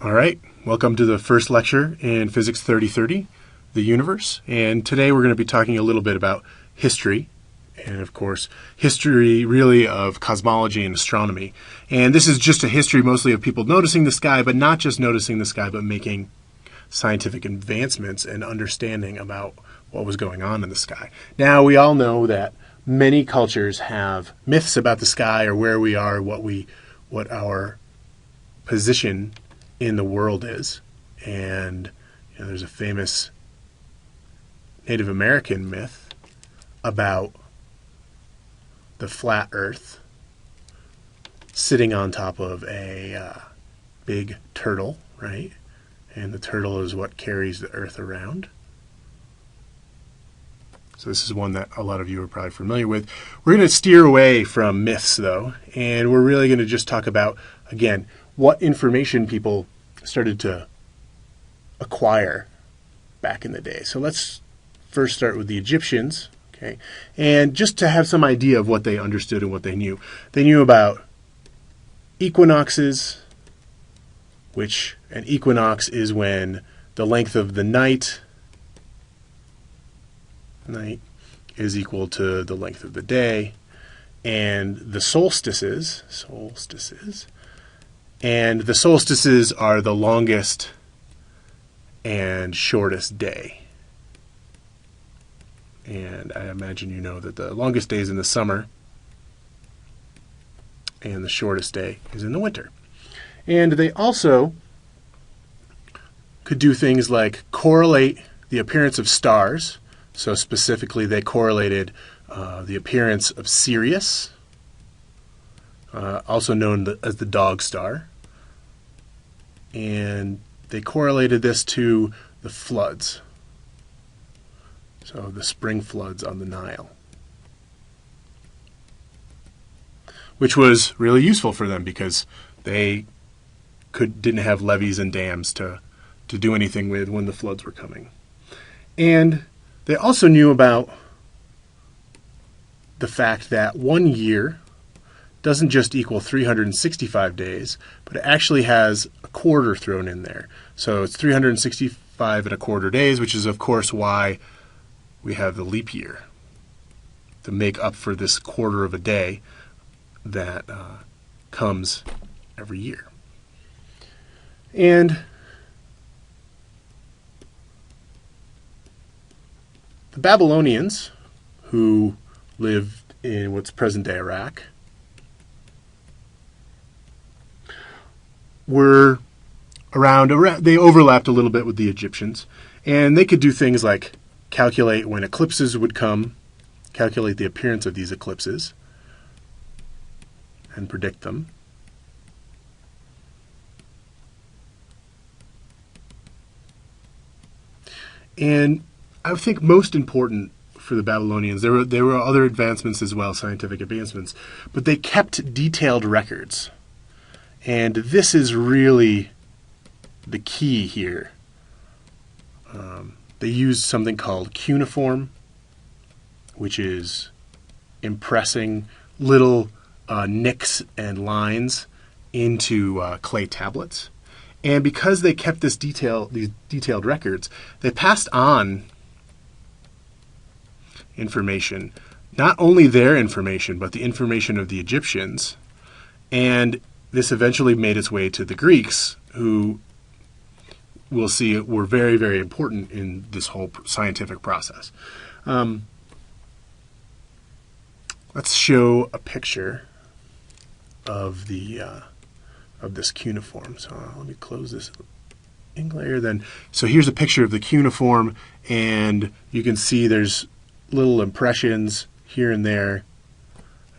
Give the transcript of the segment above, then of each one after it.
All right, welcome to the first lecture in Physics 3030, the universe. And today we're going to be talking a little bit about history, and of course, history really of cosmology and astronomy. And this is just a history mostly of people noticing the sky, but not just noticing the sky, but making scientific advancements and understanding about what was going on in the sky. Now, we all know that many cultures have myths about the sky or where we are, what our position in the world is. And there's a famous Native American myth about the flat Earth sitting on top of a big turtle, right? And the turtle is what carries the Earth around. So this is one that a lot of you are probably familiar with. We're going to steer away from myths, though, and we're really going to just talk about, again, what information people started to acquire back in the day. So let's first start with the Egyptians, okay? And just to have some idea of what they understood and what they knew. They knew about equinoxes, which an equinox is when the length of the night is equal to the length of the day, and the solstices, and the solstices are the longest and shortest day. And I imagine you know that the longest day is in the summer and the shortest day is in the winter. And they also could do things like correlate the appearance of stars. So specifically, they correlated the appearance of Sirius, also known as the dog star. And they correlated this to the floods. So the spring floods on the Nile, which was really useful for them because they didn't have levees and dams to do anything with when the floods were coming. And they also knew about the fact that 1 year doesn't just equal 365 days, but it actually has a quarter thrown in there. So it's 365 and a quarter days, which is, of course, why we have the leap year, to make up for this quarter of a day that comes every year. And the Babylonians, who lived in what's present-day Iraq, were around, they overlapped a little bit with the Egyptians, and they could do things like calculate when eclipses would come, calculate the appearance of these eclipses, and predict them. And I think most important for the Babylonians, there were other advancements as well, scientific advancements, but they kept detailed records. And this is really the key here. They used something called cuneiform, which is impressing little nicks and lines into clay tablets. And because they kept these detailed records, they passed on information, not only their information, but the information of the Egyptians. And this eventually made its way to the Greeks, who we'll see were very, very important in this whole scientific process. Let's show a picture of this cuneiform. So let me close this ink layer. So here's a picture of the cuneiform, and you can see there's little impressions here and there.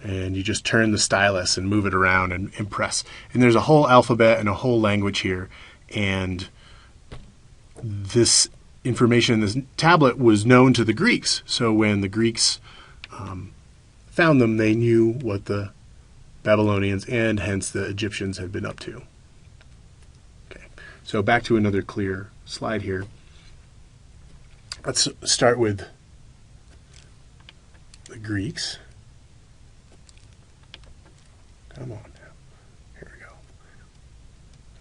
And you just turn the stylus and move it around and impress. And there's a whole alphabet and a whole language here. And this information in this tablet was known to the Greeks. So when the Greeks found them, they knew what the Babylonians and hence the Egyptians had been up to. Okay, so back to another clear slide here. Let's start with the Greeks. Come on now. Here we go.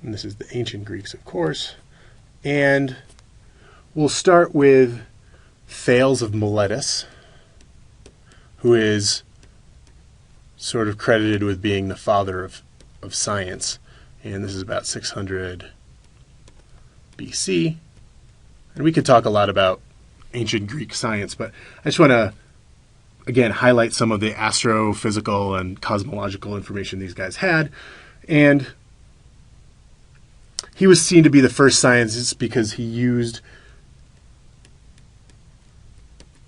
And this is the ancient Greeks, of course. And we'll start with Thales of Miletus, who is sort of credited with being the father of science. And this is about 600 BC. And we could talk a lot about ancient Greek science, but I just want to, again, highlight some of the astrophysical and cosmological information these guys had. And he was seen to be the first scientist because he used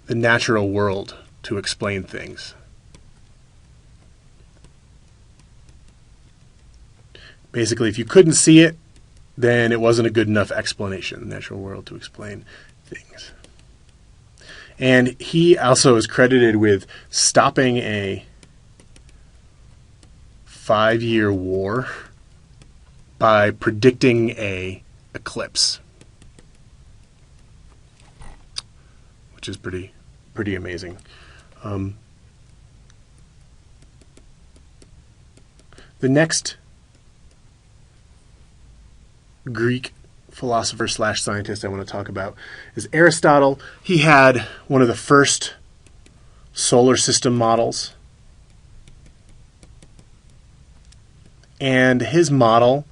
the natural world to explain things. Basically, if you couldn't see it, then it wasn't a good enough explanation, the natural world, to explain things. And he also is credited with stopping a 5-year war by predicting an eclipse, which is pretty amazing. The next Greek philosopher / scientist I want to talk about is Aristotle. He had one of the first solar system models. And his model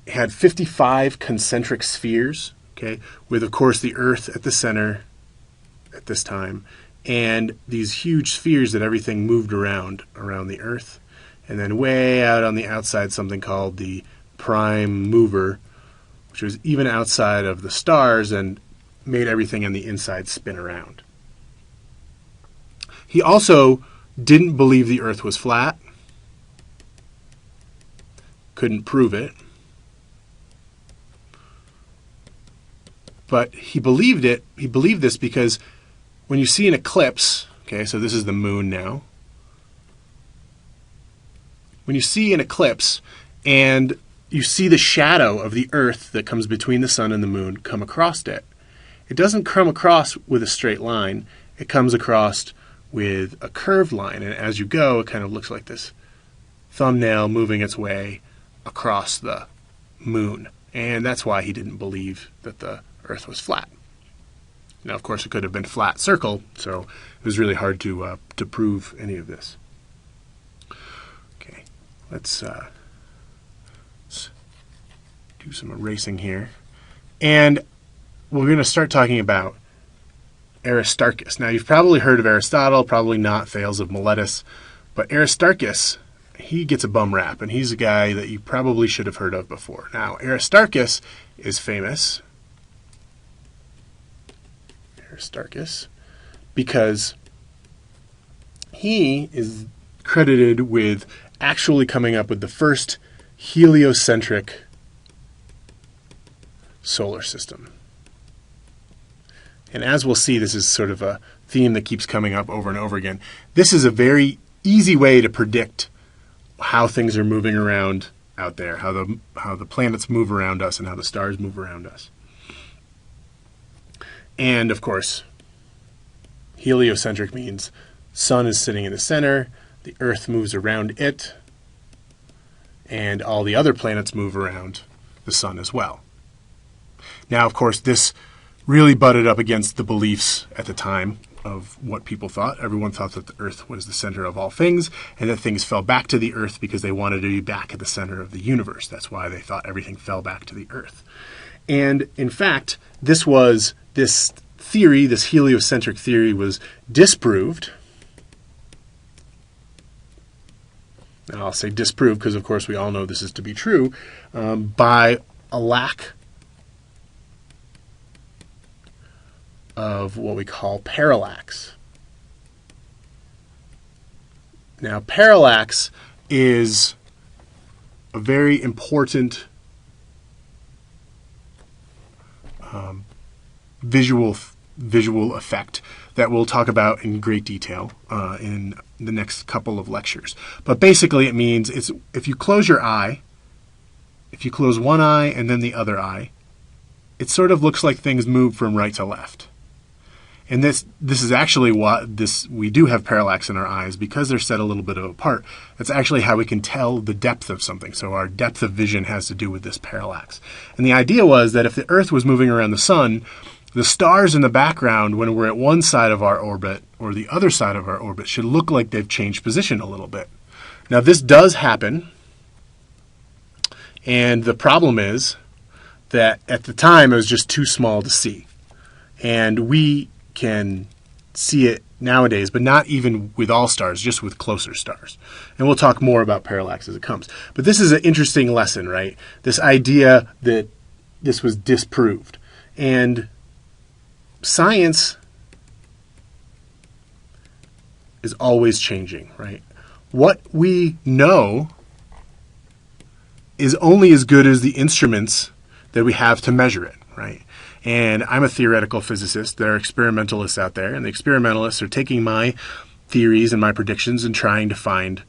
had 55 concentric spheres, okay, with, of course, the Earth at the center at this time, and these huge spheres that everything moved around the Earth. And then way out on the outside, something called the prime mover, which was even outside of the stars and made everything on the inside spin around. He also didn't believe the Earth was flat, couldn't prove it, but he believed it. He believed this because when you see an eclipse, okay, so this is the moon now. When you see an eclipse and you see the shadow of the Earth that comes between the sun and the moon come across it, it doesn't come across with a straight line. It comes across with a curved line. And as you go, it kind of looks like this thumbnail moving its way across the moon. And that's why he didn't believe that the Earth was flat. Now, of course, it could have been flat circle, so it was really hard to prove any of this. Okay, let's do some erasing here. And we're going to start talking about Aristarchus. Now, you've probably heard of Aristotle, probably not Thales of Miletus, but Aristarchus, he gets a bum rap, and he's a guy that you probably should have heard of before. Now, Aristarchus is famous. Aristarchus, because he is credited with actually coming up with the first heliocentric solar system. And as we'll see, this is sort of a theme that keeps coming up over and over again. This is a very easy way to predict how things are moving around out there, how the planets move around us and how the stars move around us. And of course, heliocentric means sun is sitting in the center, the Earth moves around it, and all the other planets move around the sun as well. Now, of course, this really butted up against the beliefs at the time of what people thought. Everyone thought that the Earth was the center of all things, and that things fell back to the Earth because they wanted to be back at the center of the universe. That's why they thought everything fell back to the Earth. And in fact, this theory, this heliocentric theory, was disproved. And I'll say disproved because, of course, we all know this is to be true, by a lack of what we call parallax. Now, parallax is a very important visual effect that we'll talk about in great detail in the next couple of lectures. But basically it means if you close your eye, if you close one eye and then the other eye, it sort of looks like things move from right to left. And this is actually what we do have parallax in our eyes because they're set a little bit apart. That's actually how we can tell the depth of something. So our depth of vision has to do with this parallax. And the idea was that if the Earth was moving around the sun, the stars in the background when we're at one side of our orbit or the other side of our orbit should look like they've changed position a little bit. Now this does happen, and the problem is that at the time it was just too small to see. And we can see it nowadays, but not even with all stars, just with closer stars. And we'll talk more about parallax as it comes. But this is an interesting lesson, right? This idea that this was disproved. And science is always changing, right? What we know is only as good as the instruments that we have to measure it, right? And I'm a theoretical physicist. There are experimentalists out there, and the experimentalists are taking my theories and my predictions and trying to find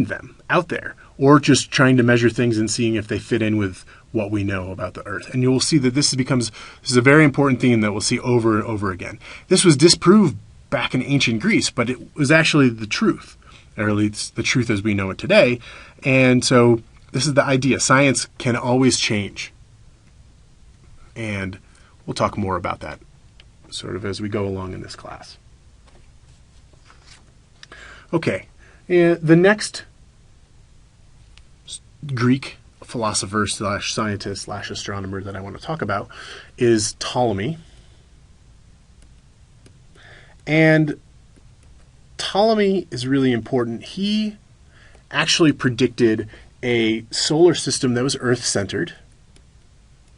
them out there, or just trying to measure things and seeing if they fit in with what we know about the Earth. And you will see that this is a very important theme that we'll see over and over again. This was disproved back in ancient Greece, but it was actually the truth, or at least the truth as we know it today. And so this is the idea. Science can always change. And we'll talk more about that sort of as we go along in this class. Okay, and the next Greek philosopher / scientist / astronomer that I want to talk about is Ptolemy. And Ptolemy is really important. He actually predicted a solar system that was Earth-centered,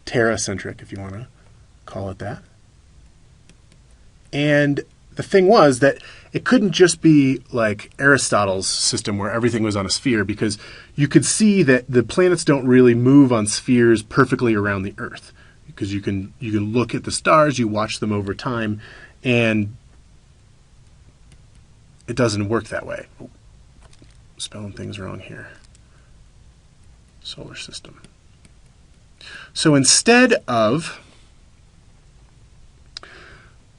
Terra-centric if you want to call it that. And the thing was that it couldn't just be like Aristotle's system where everything was on a sphere, because you could see that the planets don't really move on spheres perfectly around the Earth, because you can look at the stars, you watch them over time, and it doesn't work that way. Oh, spelling things wrong here. Solar system. So instead of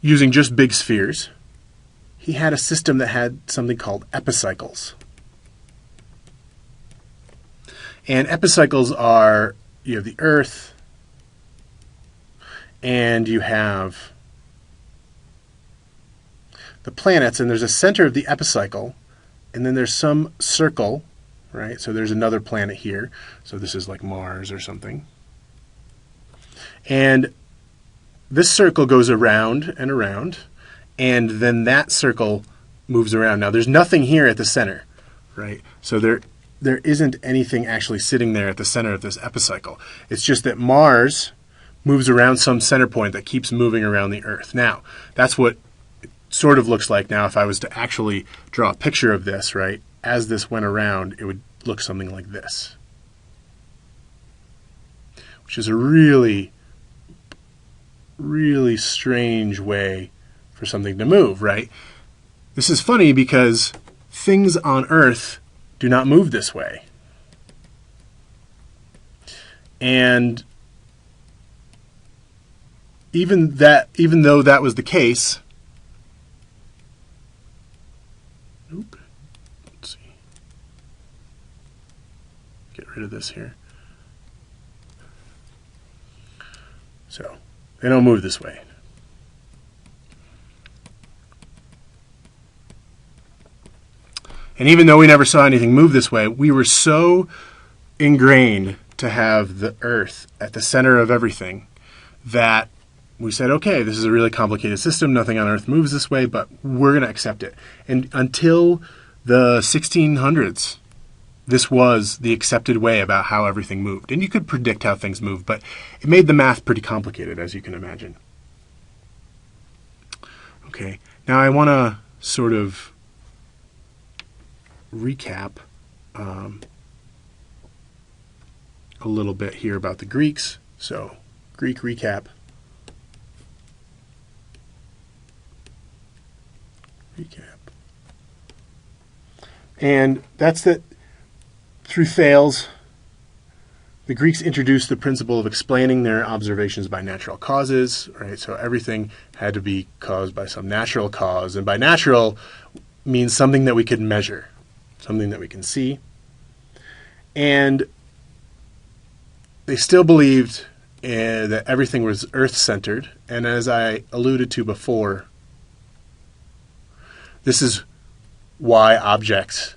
using just big spheres, he had a system that had something called epicycles. And epicycles are, you have the Earth, and you have the planets, and there's a center of the epicycle, and then there's some circle, right? So there's another planet here. So this is like Mars or something. And this circle goes around and around, and then that circle moves around. Now, there's nothing here at the center, right? So there isn't anything actually sitting there at the center of this epicycle. It's just that Mars moves around some center point that keeps moving around the Earth. Now, that's what it sort of looks like now. If I was to actually draw a picture of this, right, as this went around, it would look something like this, which is a really strange way for something to move, right? This is funny because things on Earth do not move this way. And even though that was the case, let's see. Get rid of this here. So they don't move this way. And even though we never saw anything move this way, we were so ingrained to have the Earth at the center of everything that we said, okay, this is a really complicated system. Nothing on Earth moves this way, but we're going to accept it. And until the 1600s, this was the accepted way about how everything moved. And you could predict how things move, but it made the math pretty complicated, as you can imagine. Okay, now I want to sort of recap a little bit here about the Greeks. So, Greek recap. And that's that through Thales, The Greeks introduced the principle of explaining their observations by natural causes, right? So everything had to be caused by some natural cause, and by natural means something that we can measure, something that we can see. And they still believed that everything was Earth-centered, and as I alluded to before, this is why objects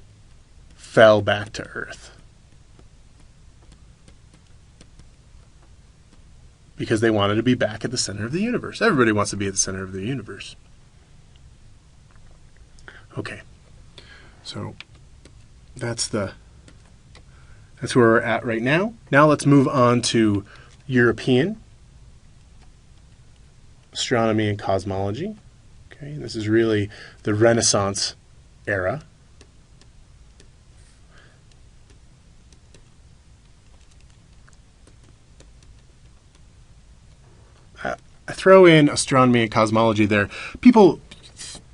fell back to Earth. Because they wanted to be back at the center of the universe. Everybody wants to be at the center of the universe. Okay, so that's where we're at right now. Now let's move on to European astronomy and cosmology. Okay, this is really the Renaissance era. I throw in astronomy and cosmology there. People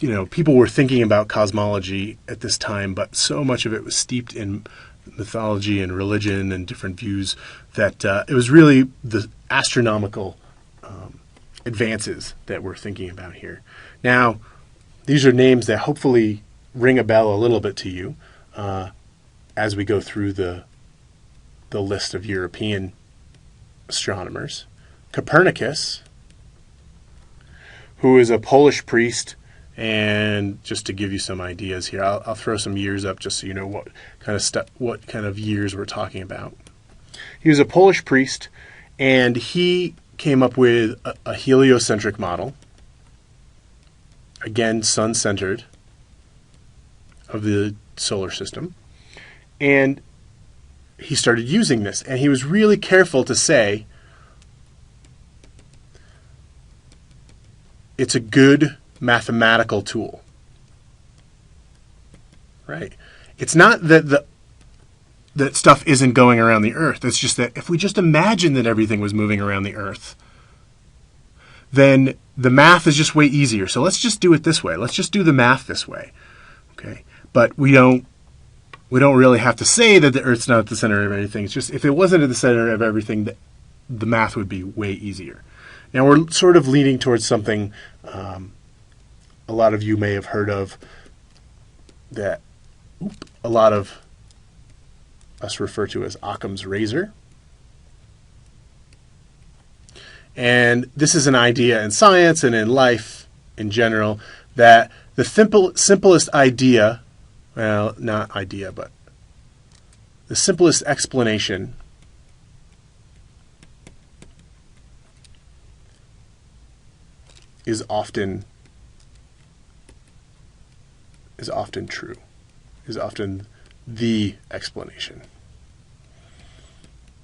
were thinking about cosmology at this time, but so much of it was steeped in mythology and religion and different views that it was really the astronomical advances that we're thinking about here. Now, these are names that hopefully ring a bell a little bit to you as we go through the list of European astronomers. Copernicus, who is a Polish priest, and just to give you some ideas here, I'll throw some years up just so you know what kind of years we're talking about. He was a Polish priest, and he came up with a heliocentric model, again sun-centered, of the solar system, and he started using this, and he was really careful to say it's a good mathematical tool, right? It's not that that stuff isn't going around the Earth. It's just that if we just imagine that everything was moving around the Earth, then the math is just way easier. So let's just do it this way. Let's just do the math this way, okay? But we don't really have to say that the Earth's not at the center of anything. It's just if it wasn't at the center of everything, the math would be way easier. Now we're sort of leaning towards something a lot of you may have heard of that a lot of us refer to as Occam's razor. And this is an idea in science and in life in general that the simplest idea, well, not idea, but the simplest explanation is often true, is often the explanation.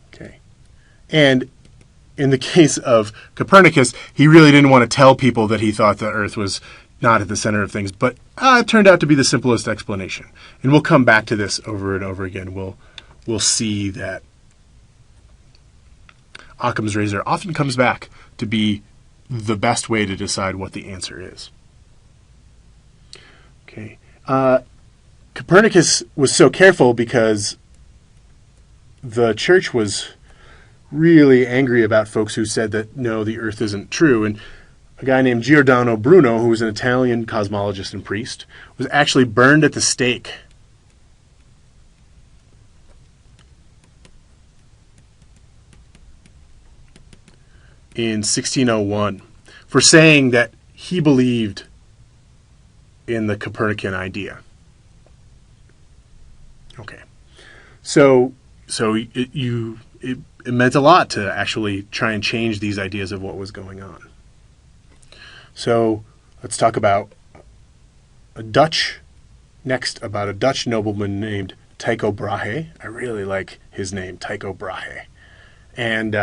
Okay. And in the case of Copernicus, he really didn't want to tell people that he thought the Earth was not at the center of things, but it turned out to be the simplest explanation. And we'll come back to this over and over again. We'll see that Occam's razor often comes back to be the best way to decide what the answer is. Okay. Copernicus was so careful because the church was really angry about folks who said that, no, the Earth isn't true. And a guy named Giordano Bruno, who was an Italian cosmologist and priest, was actually burned at the stake. In 1601 for saying that he believed in the Copernican idea. Okay. So it meant a lot to actually try and change these ideas of what was going on. So let's talk about a Dutch nobleman named Tycho Brahe. I really like his name, Tycho Brahe. And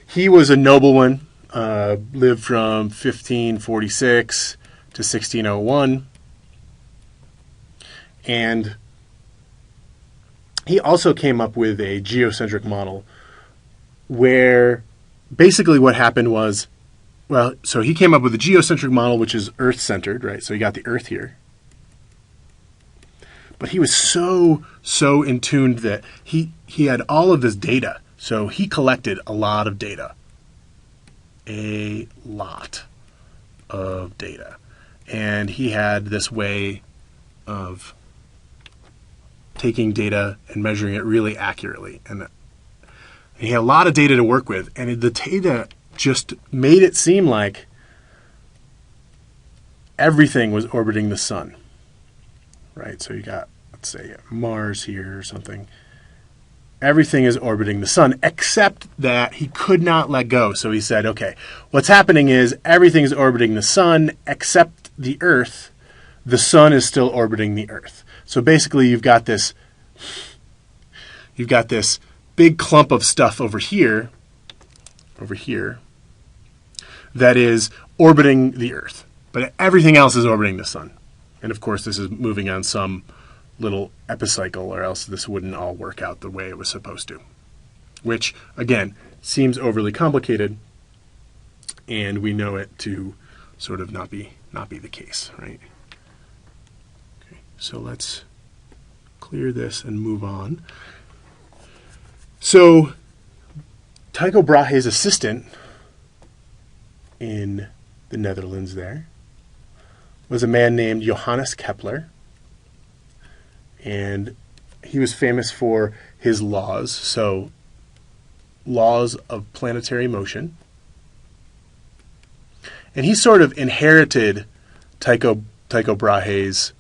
he was a nobleman, lived from 1546 to 1601. And he also came up with a geocentric model where basically what happened was, so he came up with a geocentric model, which is Earth-centered, right? So you got the Earth here. But he was so in tune that he had all of this data So he collected a lot of data. A lot of data. And he had this way of taking data and measuring it really accurately. And he had a lot of data to work with. And the data just made it seem like everything was orbiting the sun. Right? So you got, let's say, Mars here or something. Everything is orbiting the sun, except that he could not let go. So he said, okay, what's happening is everything is orbiting the sun except the Earth. The sun is still orbiting the Earth. So basically you've got this big clump of stuff over here, that is orbiting the Earth. But everything else is orbiting the sun. And of course this is moving on some little epicycle, or else this wouldn't all work out the way it was supposed to. Which, again, seems overly complicated, and we know it to sort of not be the case, right? Okay, so let's clear this and move on. So Tycho Brahe's assistant in the Netherlands there was a man named Johannes Kepler. And he was famous for his laws, so laws of planetary motion. And he sort of inherited Tycho Brahe's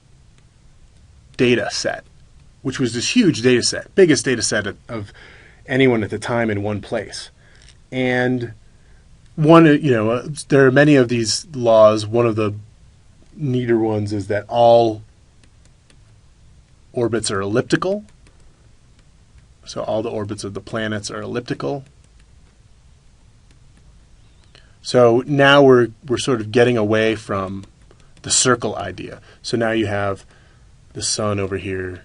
data set, which was this huge data set, biggest data set of anyone at the time in one place. And there are many of these laws. One of the neater ones is that all orbits are elliptical. So all the orbits of the planets are elliptical. So now we're sort of getting away from the circle idea. So now you have the sun over here,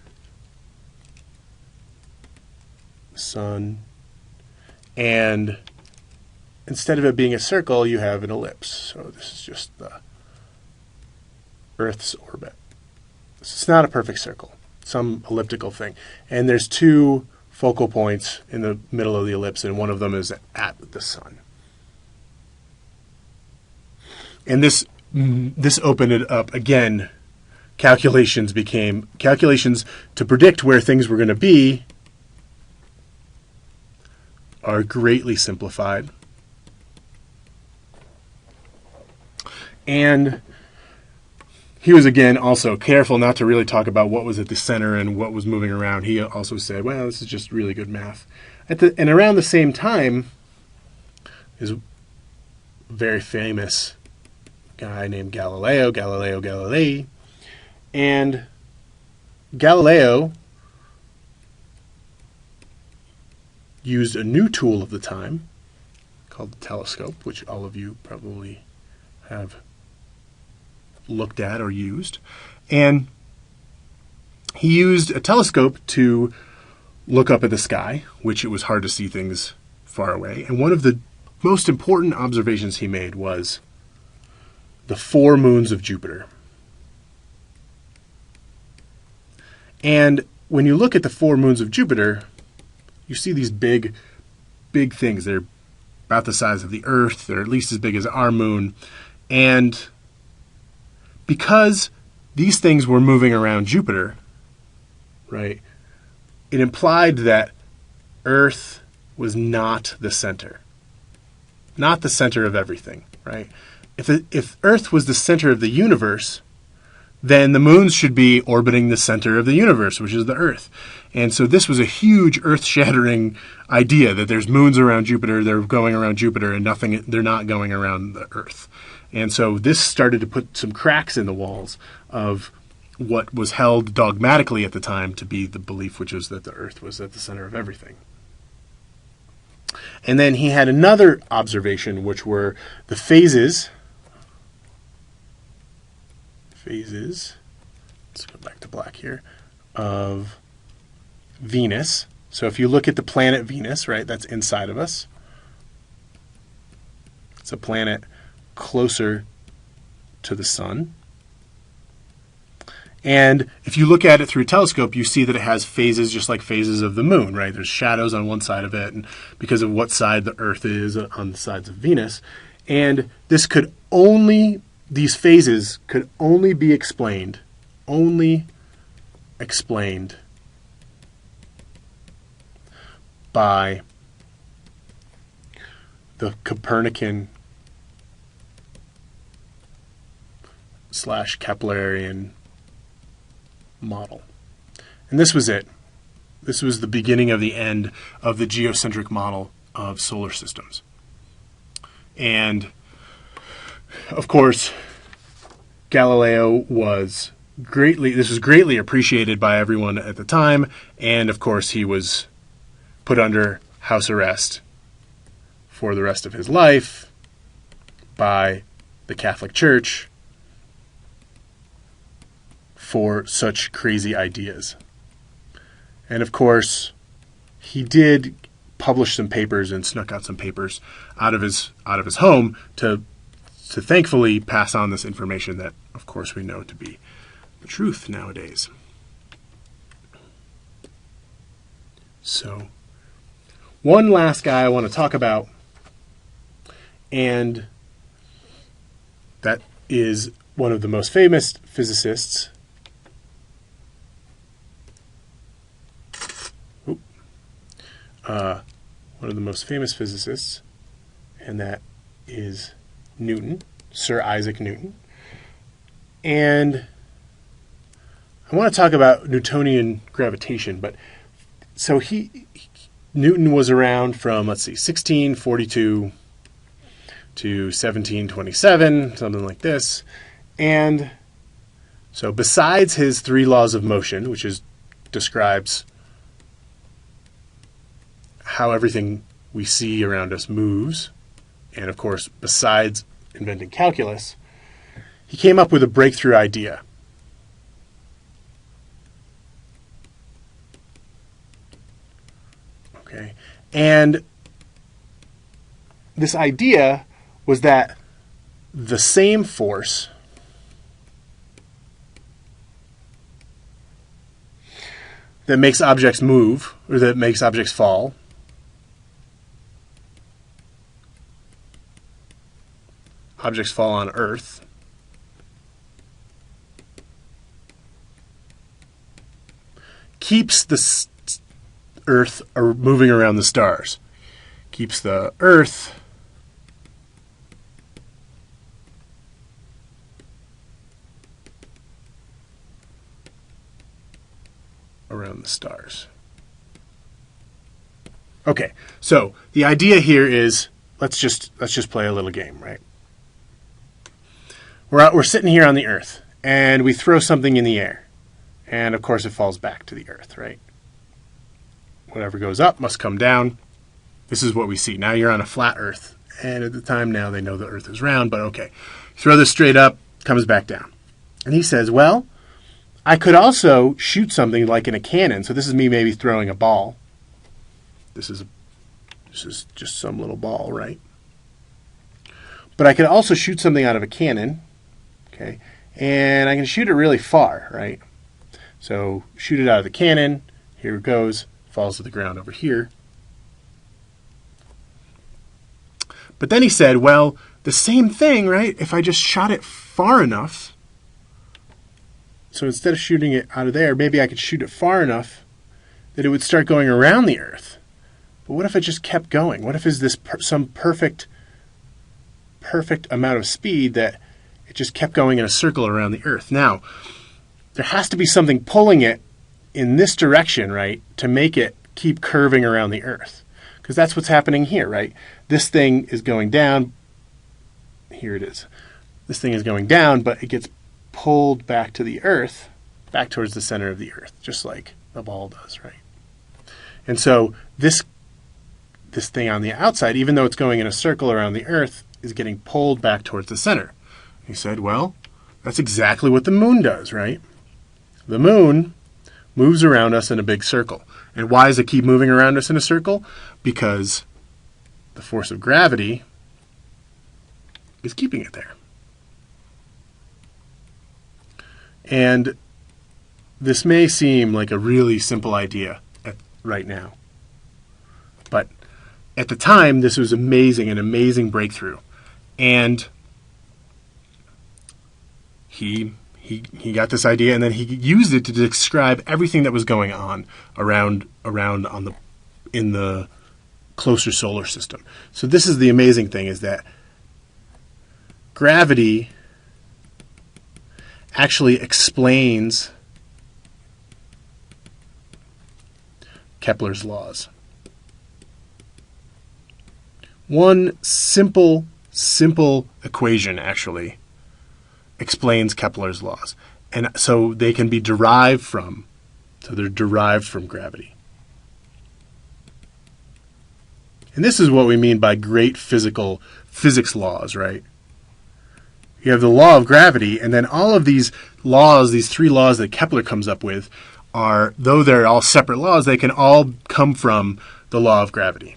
the sun, and instead of it being a circle, you have an ellipse. So this is just the Earth's orbit. It's not a perfect circle. Some elliptical thing. And there's two focal points in the middle of the ellipse, and one of them is at the sun. And this opened it up again. Calculations to predict where things were going to be are greatly simplified. And he was, again, also careful not to really talk about what was at the center and what was moving around. He also said, well, this is just really good math. And around the same time is a very famous guy named Galileo Galilei. And Galileo used a new tool of the time called the telescope, which all of you probably have looked at or used. And he used a telescope to look up at the sky, which it was hard to see things far away. And one of the most important observations he made was the 4 moons of Jupiter. And when you look at the 4 moons of Jupiter, you see these big things. They're about the size of the Earth. They're at least as big as our moon. And because these things were moving around Jupiter, right, it implied that Earth was not the center of everything, right? If Earth was the center of the universe, then the moons should be orbiting the center of the universe, which is the Earth. And so this was a huge earth-shattering idea that there's moons around Jupiter, they're going around Jupiter, and they're not going around the Earth. And so this started to put some cracks in the walls of what was held dogmatically at the time to be the belief, which was that the Earth was at the center of everything. And then he had another observation, which were the phases. Let's go back to black here, of Venus. So if you look at the planet Venus, right, that's inside of us. It's a planet closer to the sun. And if you look at it through a telescope, you see that it has phases just like phases of the moon, right? There's shadows on one side of it, and because of what side the Earth is on the sides of Venus. And these phases could only be explained by the Copernican / Keplerian model. And this was it. This was the beginning of the end of the geocentric model of solar systems. And of course, Galileo was greatly appreciated by everyone at the time, and of course he was put under house arrest for the rest of his life by the Catholic Church for such crazy ideas. And of course, he did publish some papers and snuck out some papers out of his home to thankfully pass on this information that, of course, we know to be the truth nowadays. So, one last guy I want to talk about, and that is one of the most famous physicists. And that is Newton, Sir Isaac Newton. And I want to talk about Newtonian gravitation, but so Newton was around from, 1642 to 1727, something like this. And so besides his 3 laws of motion, which describes how everything we see around us moves, and of course, besides inventing calculus, he came up with a breakthrough idea. Okay, and this idea was that the same force that makes objects move, or that makes objects fall, on Earth, keeps the Earth moving around the stars. Keeps the Earth around the stars. Okay, so the idea here is let's just play a little game, right? We're sitting here on the Earth, and we throw something in the air. And, of course, it falls back to the Earth, right? Whatever goes up must come down. This is what we see. Now you're on a flat Earth. And at the time now they know the Earth is round, but okay. Throw this straight up, comes back down. And he says, well, I could also shoot something like in a cannon. So this is me maybe throwing a ball. This is just some little ball, right? But I could also shoot something out of a cannon. Okay, and I can shoot it really far, right? So shoot it out of the cannon. Here it goes. Falls to the ground over here. But then he said, well, the same thing, right? If I just shot it far enough. So instead of shooting it out of there, maybe I could shoot it far enough that it would start going around the Earth. But what if it just kept going? What if it's this some perfect amount of speed that it just kept going in a circle around the Earth? Now, there has to be something pulling it in this direction, right, to make it keep curving around the Earth. Because that's what's happening here, right? This thing is going down. Here it is. This thing is going down, but it gets pulled back to the Earth, back towards the center of the Earth, just like the ball does, right? And so this thing on the outside, even though it's going in a circle around the Earth, is getting pulled back towards the center. He said, well, that's exactly what the moon does, right? The moon moves around us in a big circle. And why does it keep moving around us in a circle? Because the force of gravity is keeping it there. And this may seem like a really simple idea right now, but at the time, this was an amazing breakthrough. And he got this idea, and then he used it to describe everything that was going on around in the closer solar system. So this is the amazing thing, is that gravity actually explains Kepler's laws. One simple equation actually explains Kepler's laws. And so they can be derived from, they're derived from gravity. And this is what we mean by great physics laws, right? You have the law of gravity, and then all of these laws, these three laws that Kepler comes up with, are, though they're all separate laws, they can all come from the law of gravity.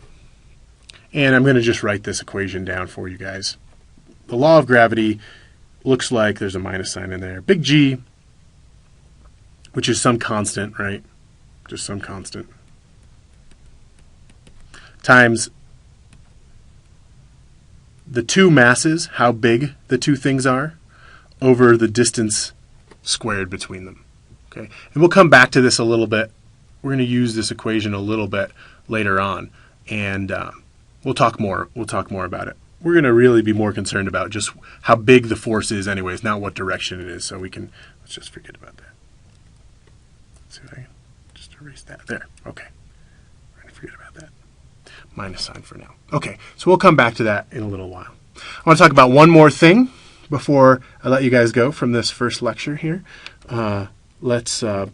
And I'm going to just write this equation down for you guys. The law of gravity looks like, there's a minus sign in there, big G, which is some constant, right? Just some constant, times the two masses, how big the two things are, over the distance squared between them. Okay, and we'll come back to this a little bit. We're going to use this equation a little bit later on, and we'll talk more about it. We're going to really be more concerned about just how big the force is anyways, not what direction it is. So let's just forget about that. Let's see if I can just erase that. There, okay. We're going to forget about that. Minus sign for now. Okay, so we'll come back to that in a little while. I want to talk about one more thing before I let you guys go from this first lecture here. Let's talk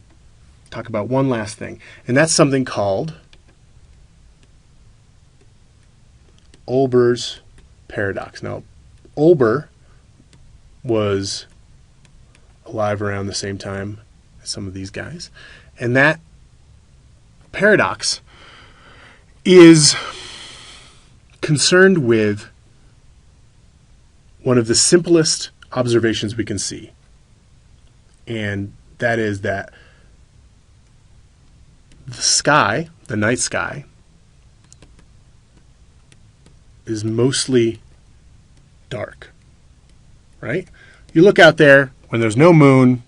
about one last thing, and that's something called Olber's paradox. Now, Olber was alive around the same time as some of these guys, and that paradox is concerned with one of the simplest observations we can see, and that is that the sky, the night sky, is mostly dark, right? You look out there when there's no moon,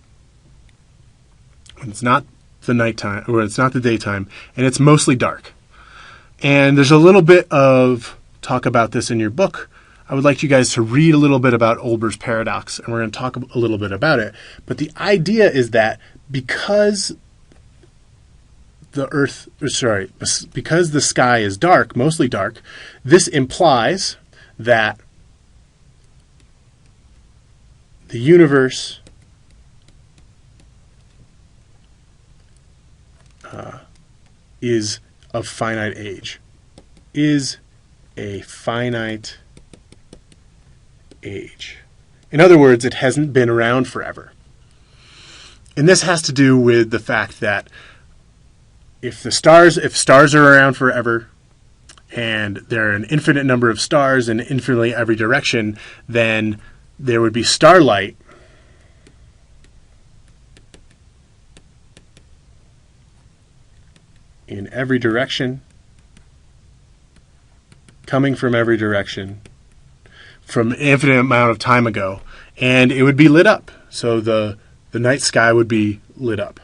when it's not the nighttime, or it's not the daytime, and it's mostly dark. And there's a little bit of talk about this in your book. I would like you guys to read a little bit about Olber's paradox, and we're going to talk a little bit about it. But the idea is that because because the sky is dark, mostly dark, this implies that the universe is of finite age, is a finite age. In other words, it hasn't been around forever. And this has to do with the fact that if stars are around forever, and there are an infinite number of stars in infinitely every direction, then there would be starlight in every direction, coming from every direction, from an infinite amount of time ago, and it would be lit up. So the night sky would be lit up.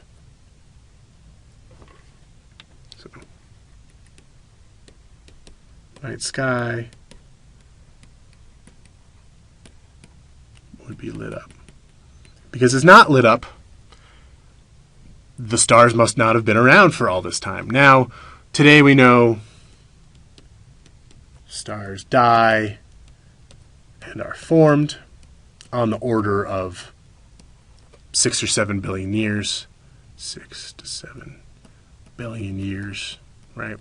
So, night sky would be lit up. Because it's not lit up, the stars must not have been around for all this time. Now, today we know stars die and are formed on the order of 6 or 7 billion years. 6 to 7 billion years, right?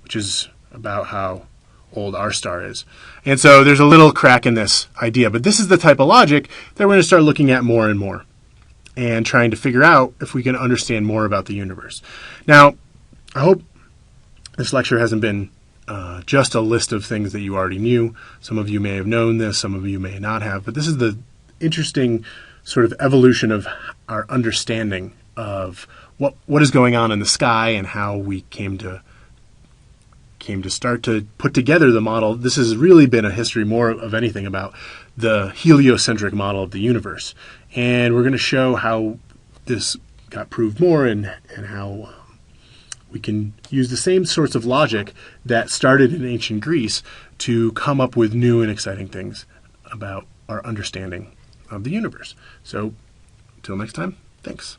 Which is about how old our star is. And so there's a little crack in this idea, but this is the type of logic that we're going to start looking at more and more and trying to figure out if we can understand more about the universe. Now, I hope this lecture hasn't been just a list of things that you already knew. Some of you may have known this, some of you may not have, but this is the interesting sort of evolution of our understanding of what is going on in the sky and how we came to start to put together the model. This has really been a history more of anything about the heliocentric model of the universe. And we're going to show how this got proved more and how we can use the same sorts of logic that started in ancient Greece to come up with new and exciting things about our understanding of the universe. So, until next time, thanks.